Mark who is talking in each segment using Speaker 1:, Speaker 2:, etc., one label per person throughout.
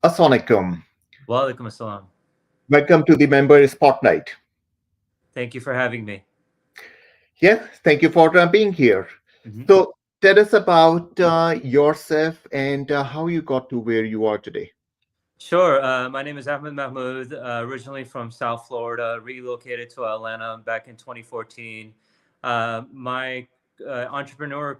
Speaker 1: Assalamualaikum.
Speaker 2: Walaikum assalam.
Speaker 1: Welcome to the member spotlight.
Speaker 2: Thank you for having me.
Speaker 1: Yeah, thank you for being here.
Speaker 2: Mhm.
Speaker 1: So, tell us about yourself and how you got to where you are today.
Speaker 2: Sure. My name is Ahmed Mahmood, originally from South Florida, relocated to Atlanta back in 2014. My entrepreneur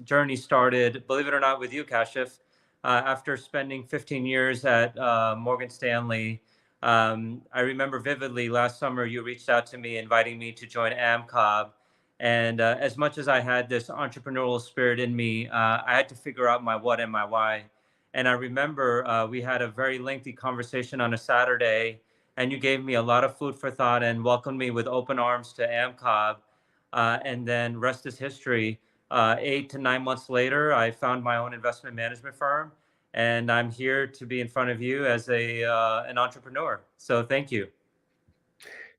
Speaker 2: journey started, believe it or not, with you, Kashif. After spending 15 years at Morgan Stanley, I remember vividly last summer you reached out to me inviting me to join AMCOB. And as much as I had this entrepreneurial spirit in me, I had to figure out my what and my why. And I remember we had a very lengthy conversation on a Saturday, and you gave me a lot of food for thought and welcomed me with open arms to AMCOB. And then rest is history. 8 to 9 months later, I found my own investment management firm, and I'm here to be in front of you as an entrepreneur. So thank you.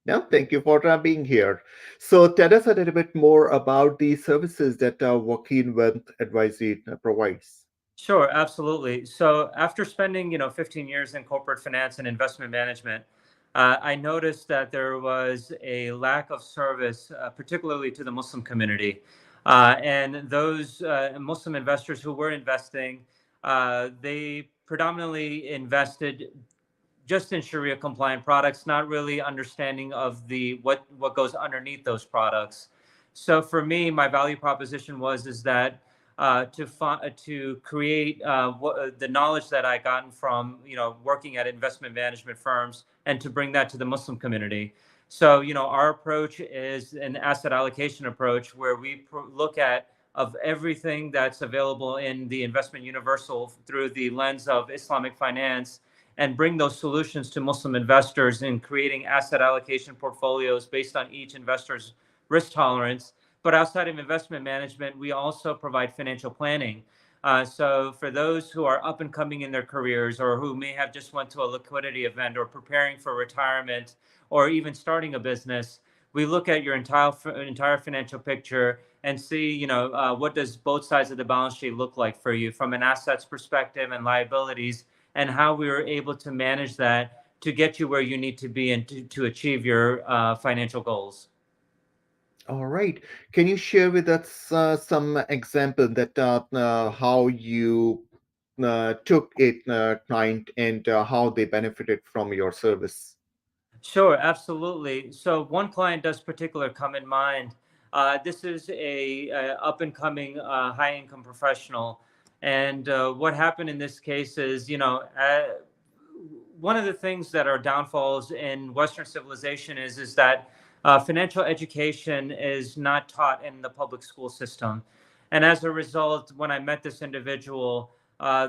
Speaker 1: Now, thank you for being here. So, tell us a little bit more about the services that Wakil Wealth Advisory provides.
Speaker 2: Sure, absolutely. So after spending, 15 years in corporate finance and investment management, I noticed that there was a lack of service, particularly to the Muslim community. And those Muslim investors who were investing, they predominantly invested just in Sharia compliant products, not really understanding of the what goes underneath those products. So for me, my value proposition was is that to create the knowledge that I gotten from working at investment management firms and to bring that to the Muslim community. So our approach is an asset allocation approach where we look at of everything that's available in the investment universal through the lens of Islamic finance and bring those solutions to Muslim investors in creating asset allocation portfolios based on each investor's risk tolerance. But outside of investment management, we also provide financial planning. So for those who are up and coming in their careers or who may have just went to a liquidity event or preparing for retirement or even starting a business, we look at your entire financial picture and see, what does both sides of the balance sheet look like for you from an assets perspective and liabilities, and how we were able to manage that to get you where you need to be and to achieve your financial goals.
Speaker 1: All right. Can you share with us some example that how you took a client and how they benefited from your service?
Speaker 2: Sure, absolutely. So one client does particular come in mind. This is a up and coming high income professional, and what happened in this case is, one of the things that are downfalls in Western civilization is that financial education is not taught in the public school system, and as a result, when I met this individual,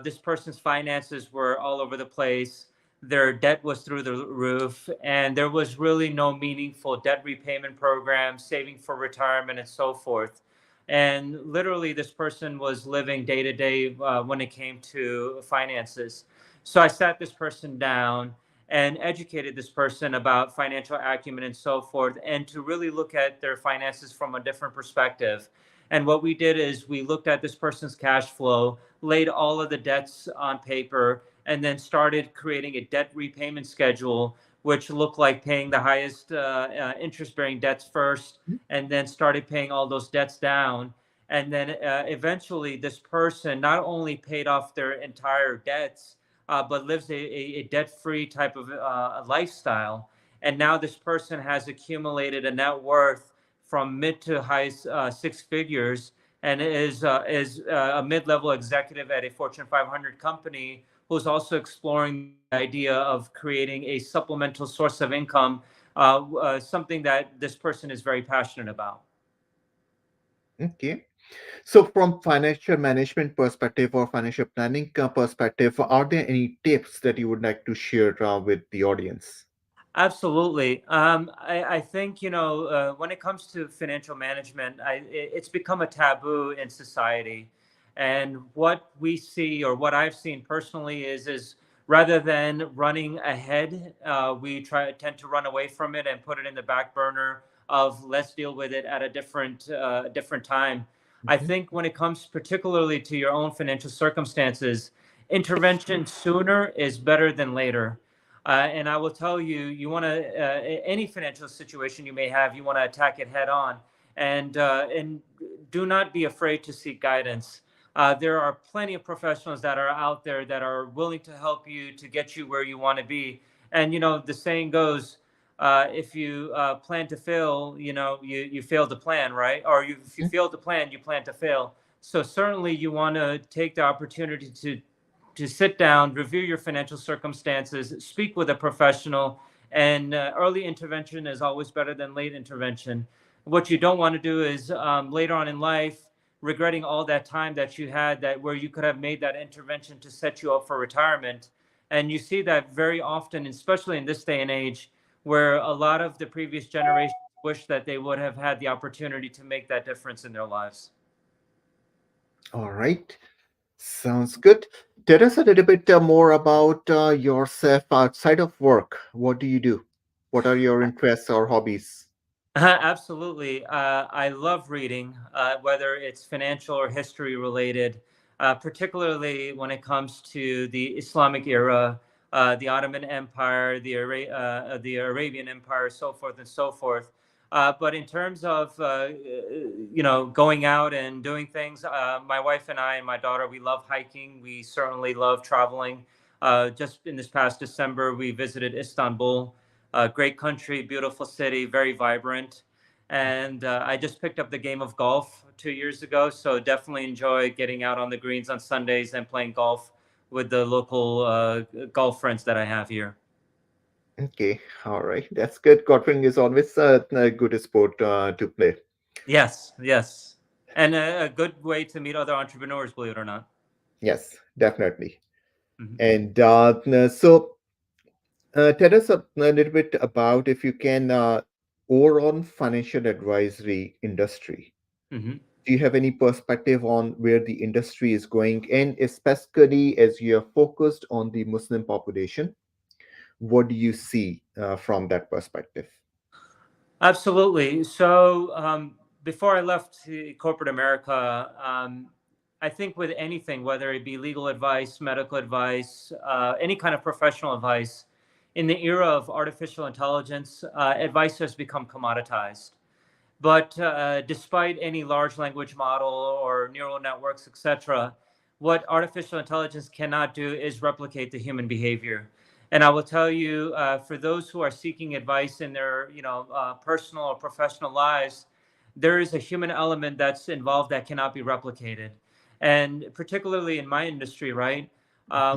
Speaker 2: this person's finances were all over the place. Their debt was through the roof, and there was really no meaningful debt repayment program, saving for retirement, and so forth. And literally, this person was living day to day when it came to finances. So I sat this person down and educated this person about financial acumen and so forth, and to really look at their finances from a different perspective. And what we did is we looked at this person's cash flow, laid all of the debts on paper, and then started creating a debt repayment schedule, which looked like paying the highest interest bearing debts first, and then started paying all those debts down. And then eventually, this person not only paid off their entire debts, but lives a debt free type of lifestyle. And now this person has accumulated a net worth from mid to high six figures, and is a mid level executive at a Fortune 500 company who's also exploring the idea of creating a supplemental source of income, something that this person is very passionate about.
Speaker 1: Okay. So, from financial management perspective or financial planning perspective, are there any tips that you would like to share with the audience?
Speaker 2: Absolutely. I think, when it comes to financial management, it's become a taboo in society. And what we see, or what I've seen personally, is rather than running ahead, we tend to run away from it and put it in the back burner of let's deal with it at a different time. I
Speaker 1: Mhm.
Speaker 2: think when it comes particularly to your own financial circumstances, intervention sooner is better than later. And I will tell you, you want to any financial situation you may have, you want to attack it head on, and do not be afraid to seek guidance. There are plenty of professionals that are out there that are willing to help you to get you where you want to be. And the saying goes, if you plan to fail, you fail to plan, right? Or if you fail to plan, you plan to fail. So certainly you want to take the opportunity to sit down, review your financial circumstances, speak with a professional, and early intervention is always better than late intervention. What you don't want to do is later on in life, regretting all that time that you had that where you could have made that intervention to set you up for retirement. And you see that very often, especially in this day and age, where a lot of the previous generations wish that they would have had the opportunity to make that difference in their lives.
Speaker 1: All right. Sounds good. Tell us a little bit more about yourself outside of work. What do you do? What are your interests or hobbies?
Speaker 2: Absolutely. I love reading, whether it's financial or history related, particularly when it comes to the Islamic era, the Ottoman Empire, the Arabian Empire, so forth and so forth. But in terms of going out and doing things, my wife and I and my daughter, we love hiking. We certainly love traveling. Just in this past December, we visited Istanbul. Great country, beautiful city, very vibrant. And I just picked up the game of golf 2 years ago. So definitely enjoy getting out on the greens on Sundays and playing golf with the local golf friends that I have here.
Speaker 1: Okay, all right. That's good. Golfing is always a good sport to play.
Speaker 2: Yes, yes. And a good way to meet other entrepreneurs, believe it or not.
Speaker 1: Yes, definitely.
Speaker 2: Hmm.
Speaker 1: And so tell us a little bit about, if you can, overall financial advisory industry.
Speaker 2: Hmm.
Speaker 1: Do you have any perspective on where the industry is going? And especially as you are focused on the Muslim population, what do you see from that perspective?
Speaker 2: Absolutely. So before I left corporate America, I think with anything, whether it be legal advice, medical advice, any kind of professional advice, in the era of artificial intelligence, advice has become commoditized. But despite any large language model or neural networks, etc., what artificial intelligence cannot do is replicate the human behavior. And I will tell you, for those who are seeking advice in their, personal or professional lives, there is a human element that's involved that cannot be replicated. And particularly in my industry, right?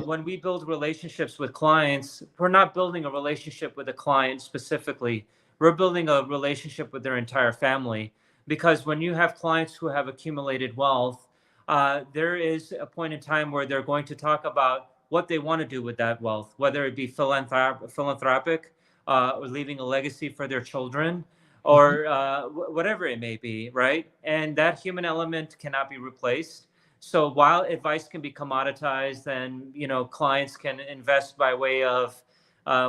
Speaker 2: When we build relationships with clients, we're not building a relationship with a client specifically, we're building a relationship with their entire family. Because when you have clients who have accumulated wealth, there is a point in time where they're going to talk about what they want to do with that wealth, whether it be philanthropic, or leaving a legacy for their children,
Speaker 1: Mhm.
Speaker 2: or whatever it may be, right? And that human element cannot be replaced. So while advice can be commoditized, and clients can invest by way of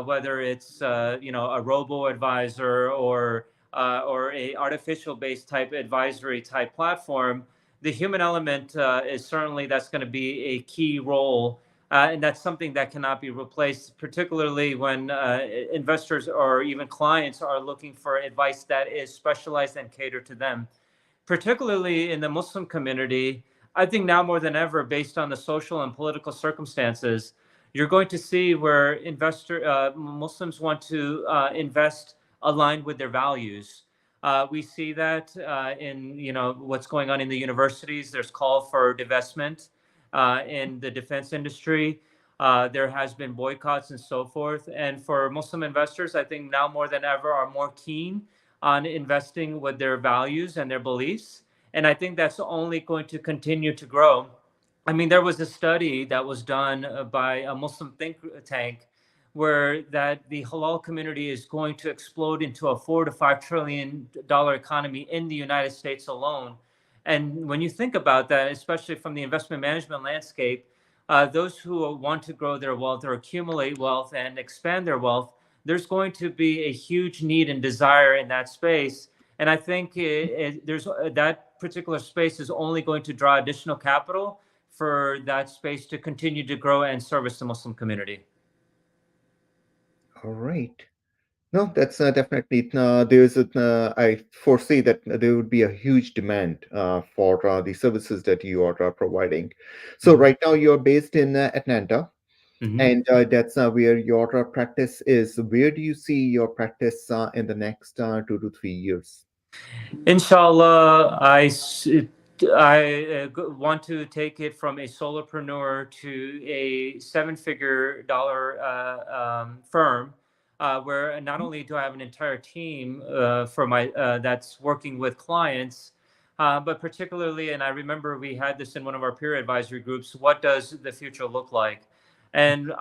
Speaker 2: whether it's a robo advisor or a artificial based type advisory type platform, the human element is certainly that's going to be a key role. And that's something that cannot be replaced, particularly when investors or even clients are looking for advice that is specialized and catered to them, particularly in the Muslim community. I think now more than ever, based on the social and political circumstances, you're going to see where Muslims want to invest aligned with their values. We see that in what's going on in the universities. There's call for divestment in the defense industry. There has been boycotts and so forth. And for Muslim investors, I think now more than ever are more keen on investing with their values and their beliefs. And I think that's only going to continue to grow. I mean, there was a study that was done by a Muslim think tank where that the halal community is going to explode into a $4 to $5 trillion economy in the United States alone. And when you think about that, especially from the investment management landscape, those who want to grow their wealth or accumulate wealth and expand their wealth, there's going to be a huge need and desire in that space. And I think there's that particular space is only going to draw additional capital for that space to continue to grow and service the Muslim community.
Speaker 1: All right. No, that's definitely there's I foresee that there would be a huge demand for the services that you are providing. So
Speaker 2: Mm-hmm.
Speaker 1: right now you're based in Atlanta,
Speaker 2: Mm-hmm.
Speaker 1: and that's where your practice is. Where do you see your practice in the next 2 to 3 years?
Speaker 2: Inshallah, I want to take it from a solopreneur to a seven-figure dollar firm, where not only do I have an entire team for my that's working with clients, but particularly, and I remember we had this in one of our peer advisory groups. What does the future look like? And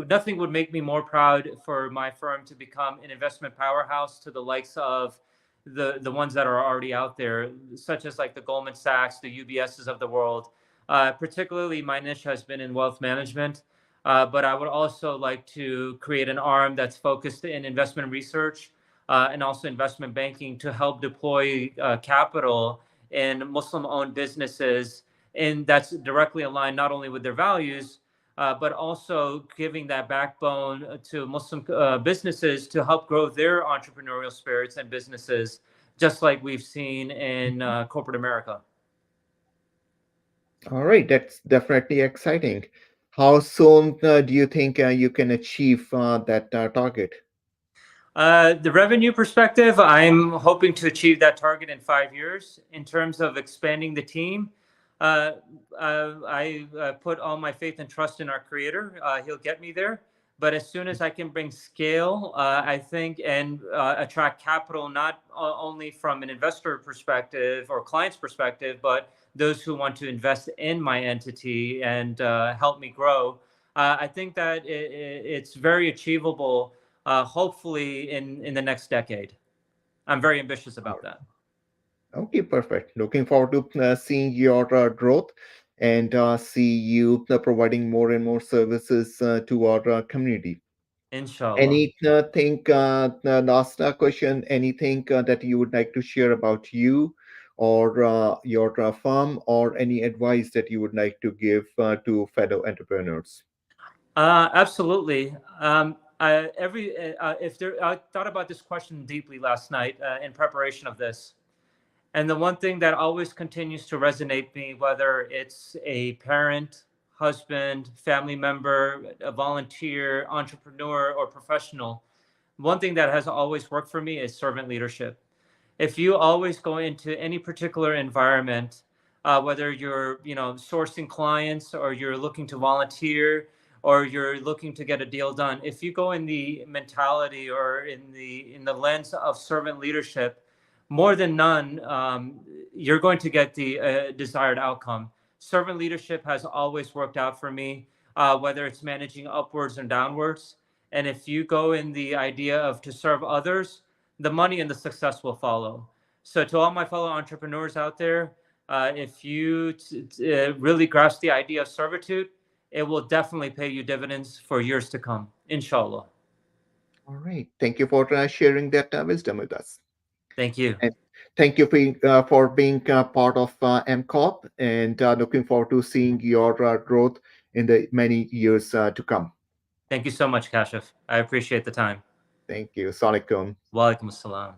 Speaker 2: nothing would make me more proud for my firm to become an investment powerhouse to the likes of the ones that are already out there, such as like the Goldman Sachs, the UBSs of the world. Particularly, my niche has been in wealth management, but I would also like to create an arm that's focused in investment research and also investment banking to help deploy capital in Muslim-owned businesses, and that's directly aligned not only with their values, but also giving that backbone to Muslim businesses to help grow their entrepreneurial spirits and businesses, just like we've seen in corporate America.
Speaker 1: All right, that's definitely exciting. How soon do you think you can achieve that target?
Speaker 2: The revenue perspective, I'm hoping to achieve that target in 5 years. In terms of expanding the team, uh, I put all my faith and trust in our creator. He'll get me there. But as soon as I can bring scale, I think, and attract capital, not only from an investor perspective or client's perspective, but those who want to invest in my entity and help me grow, I think that it's very achievable, hopefully in the next decade. I'm very ambitious
Speaker 1: All
Speaker 2: about that.
Speaker 1: right. Okay, perfect. Looking forward to seeing your growth and see you providing more and more services to our community.
Speaker 2: Inshallah.
Speaker 1: Anything, last question, anything that you would like to share about you or your firm, or any advice that you would like to give to fellow entrepreneurs?
Speaker 2: Absolutely. I thought about this question deeply last night in preparation of this. And the one thing that always continues to resonate me, whether it's a parent, husband, family member, a volunteer, entrepreneur, or professional, one thing that has always worked for me is servant leadership. If you always go into any particular environment, whether you're sourcing clients or you're looking to volunteer or you're looking to get a deal done, if you go in the mentality or in the lens of servant leadership, more than none, you're going to get the desired outcome. Servant leadership has always worked out for me, whether it's managing upwards and downwards. And if you go in the idea of to serve others, the money and the success will follow. So, to all my fellow entrepreneurs out there, if you really grasp the idea of servitude, it will definitely pay you dividends for years to come, inshallah.
Speaker 1: All right. Thank you for sharing that wisdom with us.
Speaker 2: Thank you.
Speaker 1: And thank you for being part of MCOP, and looking forward to seeing your growth in the many years to come.
Speaker 2: Thank you so much, Kashif. I appreciate the time.
Speaker 1: Thank you. Assalamualaikum.
Speaker 2: Wa alaikum assalam.